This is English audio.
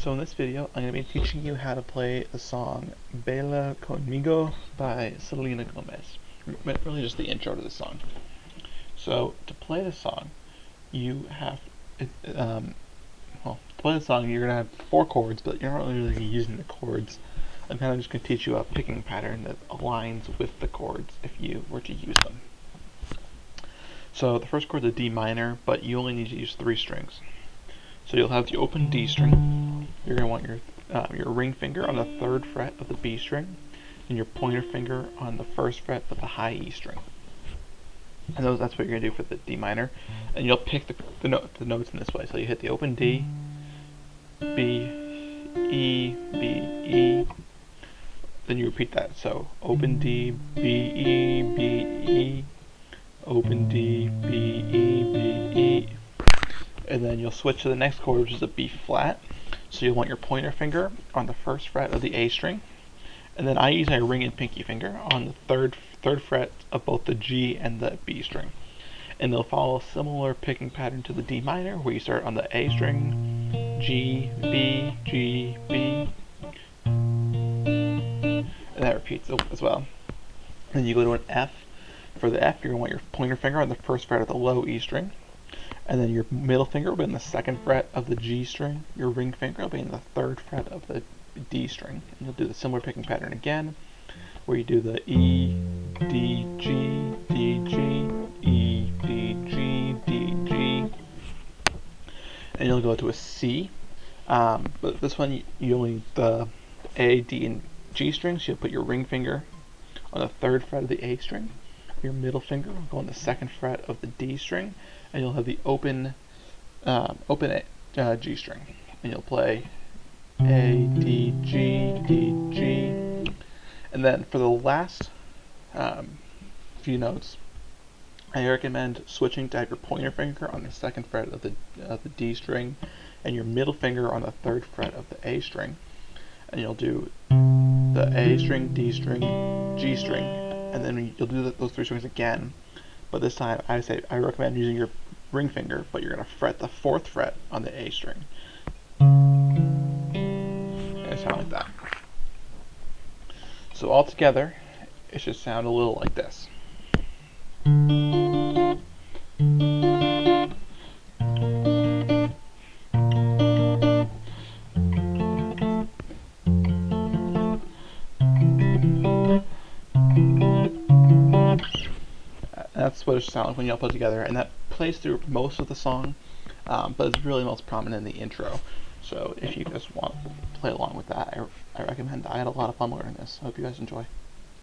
So in this video, I'm going to be teaching you how to play the song Baila, Conmigo by Selena Gomez. Really just the intro to the song. So to play the song, you have, to play the song you're going to have 4 chords, but you're not really using the chords. I'm kind of just going to teach you a picking pattern that aligns with the chords if you were to use them. So the first chord is a D minor, but you only need to use 3 strings. So you'll have the open D string. You're going to want your ring finger on the 3rd fret of the B string, and your pointer finger on the 1st fret of the high E string. And that's what you're going to do for the D minor. And you'll pick the notes in this way. So you hit the open D, B, E, B, E. Then you repeat that. So open D, B, E, B, E. Open D, B, E, B, E. And then you'll switch to the next chord, which is a B flat. So you'll want your pointer finger on the 1st fret of the A string, and then I use my ring and pinky finger on the third fret of both the G and the B string. And they'll follow a similar picking pattern to the D minor, where you start on the A string, G, B, G, B, and that repeats as well. Then you go to an F. For the F, you're going to want your pointer finger on the 1st fret of the low E string. And then your middle finger will be on the 2nd fret of the G string. Your ring finger will be in the 3rd fret of the D string. And you'll do the similar picking pattern again, where you do the E, D, G, D, G, E, D, G, D, G. And you'll go to a C. But this one, you only need the A, D, and G strings. You'll put your ring finger on the 3rd fret of the A string. Your middle finger will go on the 2nd fret of the D string, and you'll have the open G string, and you'll play A, D, G, D, G, and then for the last few notes, I recommend switching to have your pointer finger on the 2nd fret of the D string, and your middle finger on the 3rd fret of the A string, and you'll do the A string, D string, G string, and then you'll do those 3 strings again. But this time, I recommend using your ring finger, but you're going to fret the 4th fret on the A string. And it sounds like that. So all together, it should sound a little like this. That's what it should sound like when you all put it together, and that plays through most of the song, but it's really most prominent in the intro. So if you guys want to play along with that, I recommend that. I had a lot of fun learning this. I hope you guys enjoy.